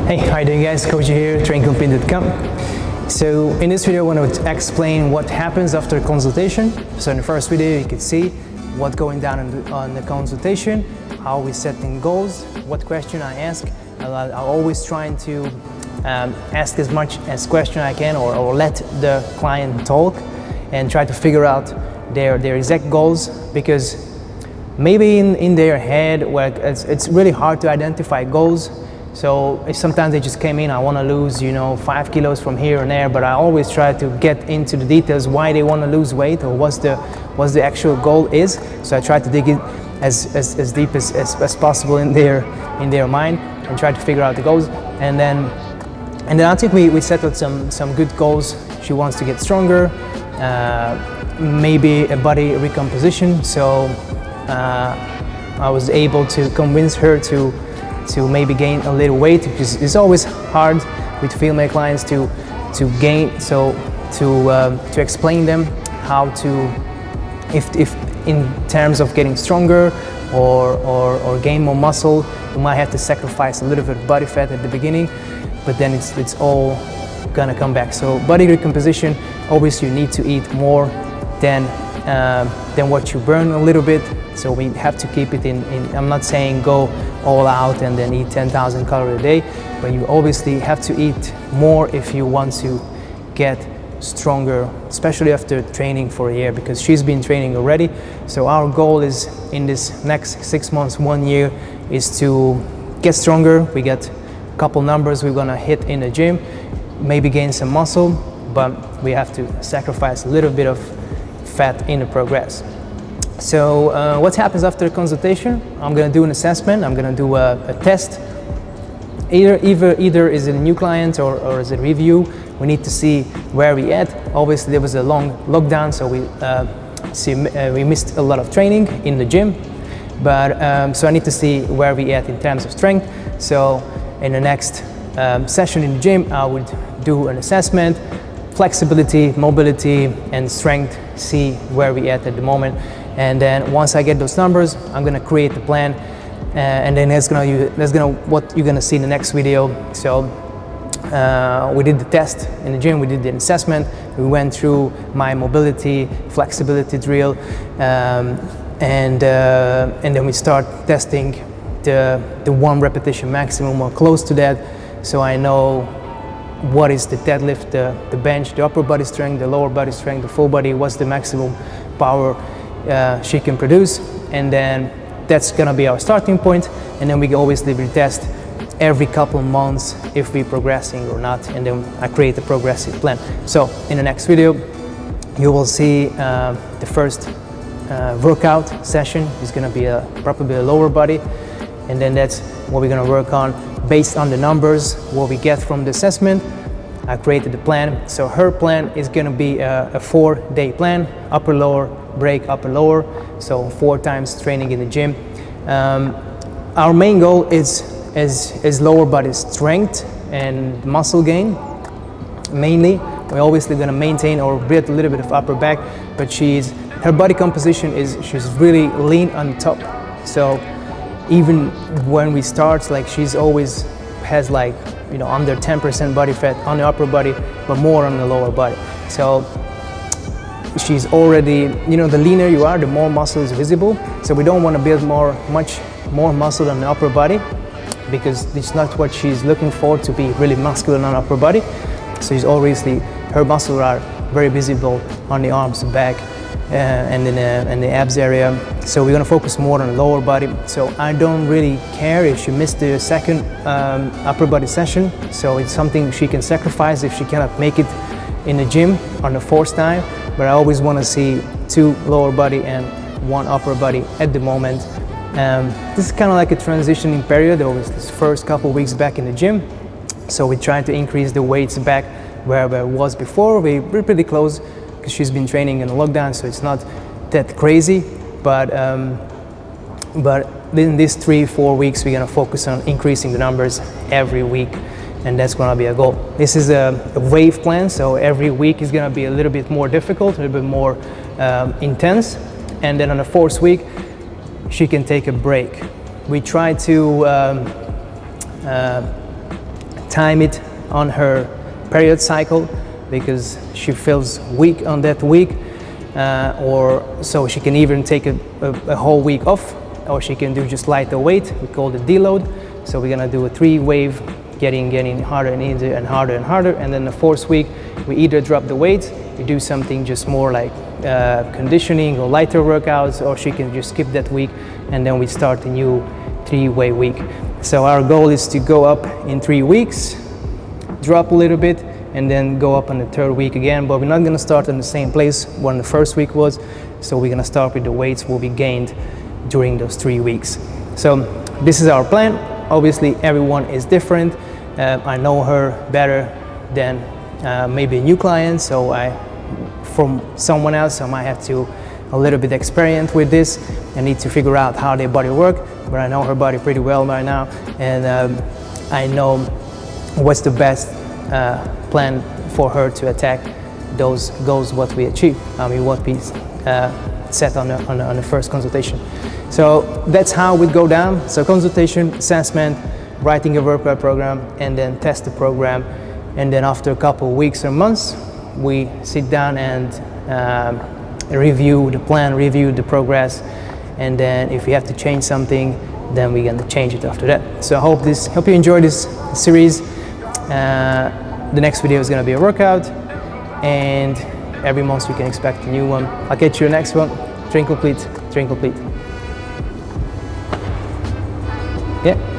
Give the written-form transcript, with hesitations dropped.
Hey, how you doing guys? Coach here, traincompete.com. So in this video I want to explain what happens after consultation. So in the first video you can see what's going down on the consultation, how we setting goals, what question I ask. I'm always trying to ask as much as question I can or let the client talk and try to figure out their exact goals, because maybe in their head where it's really hard to identify goals. So if sometimes they just came in, I want to lose 5 kilos from here and there, but I always try to get into the details why they want to lose weight or what's the actual goal is. So I try to dig in as deep as possible in their mind and try to figure out the goals. And then I think we set out some good goals. She wants to get stronger, maybe a body recomposition. So I was able to convince her to maybe gain a little weight, because it's always hard with female clients to gain. So to explain them how to, if in terms of getting stronger or gain more muscle, you might have to sacrifice a little bit of body fat at the beginning, but then it's all gonna come back. So body recomposition, obviously you need to eat more than what you burn a little bit. So we have to keep it in, I'm not saying go all out and then eat 10,000 calories a day, but you obviously have to eat more if you want to get stronger, especially after training for a year, because she's been training already. So our goal is in this next 6 months, 1 year, is to get stronger. We get a couple numbers we're gonna hit in the gym, maybe gain some muscle, but we have to sacrifice a little bit of fat in the progress. So what happens after consultation? I'm going to do an assessment. I'm going to do a test. Either is it a new client or is it a review. We need to see where we at. Obviously there was a long lockdown, so we missed a lot of training in the gym. But so I need to see where we at in terms of strength. So in the next session in the gym, I would do an assessment, flexibility, mobility, and strength. See where we at the moment. And then once I get those numbers, I'm gonna create the plan, and then that's what you're gonna see in the next video. So we did the test in the gym, we did the assessment, we went through my mobility, flexibility drill, and then we start testing the 1 repetition maximum or close to that, so I know what is the deadlift, the bench, the upper body strength, the lower body strength, the full body, what's the maximum power she can produce. And then that's gonna be our starting point, and then we obviously retest every couple of months if we're progressing or not, and then I create a progressive plan. So in the next video you will see the first workout session is gonna be probably a lower body, and then that's what we're gonna work on based on the numbers what we get from the assessment. I created the plan. So her plan is gonna be a 4-day plan, upper lower, break, upper lower, so 4 times training in the gym. Our main goal is lower body strength and muscle gain mainly. We're obviously gonna maintain or build a little bit of upper back, but her body composition she's really lean on top. So even when we start, like she's always has like under 10% body fat on the upper body, but more on the lower body. So she's already, the leaner you are, the more muscle is visible. So we don't want to build much more muscle on the upper body, because it's not what she's looking for, to be really muscular on the upper body. So she's obviously, her muscles are very visible on the arms, the back, and in the abs area. So we're gonna focus more on the lower body. So I don't really care if she missed the second upper body session. So it's something she can sacrifice if she cannot make it in the gym on the 4th time. But I always wanna see 2 lower body and 1 upper body at the moment. This is kind of like a transitioning period. There was this first couple weeks back in the gym. So we try to increase the weights back where it was before. We're pretty close, because she's been training in the lockdown, so it's not that crazy. But in these 3-4 weeks, we're gonna focus on increasing the numbers every week, and that's gonna be a goal. This is a wave plan, so every week is gonna be a little bit more difficult, a little bit more intense, and then on the 4th week, she can take a break. We try to time it on her period cycle, because she feels weak on that week, or so she can even take a whole week off, or she can do just lighter weight. We call it deload. So we're gonna do a 3-wave, getting harder and easier and harder and harder, and then the 4th week we either drop the weight, we do something just more like conditioning or lighter workouts, or she can just skip that week and then we start a new 3-way week. So our goal is to go up in 3 weeks, drop a little bit, and then go up on the 3rd week again, but we're not gonna start in the same place when the 1st week was, so we're gonna start with the weights will be gained during those 3 weeks. So this is our plan. Obviously everyone is different. I know her better than maybe a new client, so from someone else I might have to a little bit experience with this and need to figure out how their body work, but I know her body pretty well right now, and I know what's the best plan for her to attack those goals what we achieve, what we set on the first consultation. So that's how we go down. So consultation, assessment, writing a workout program, and then test the program, and then after a couple of weeks or months we sit down and review the plan, review the progress, and then if we have to change something, then we're going to change it after that. So I hope you enjoy this series. The next video is going to be a workout, and every month you can expect a new one. I'll catch you in the next one. Train complete, train complete. Yeah.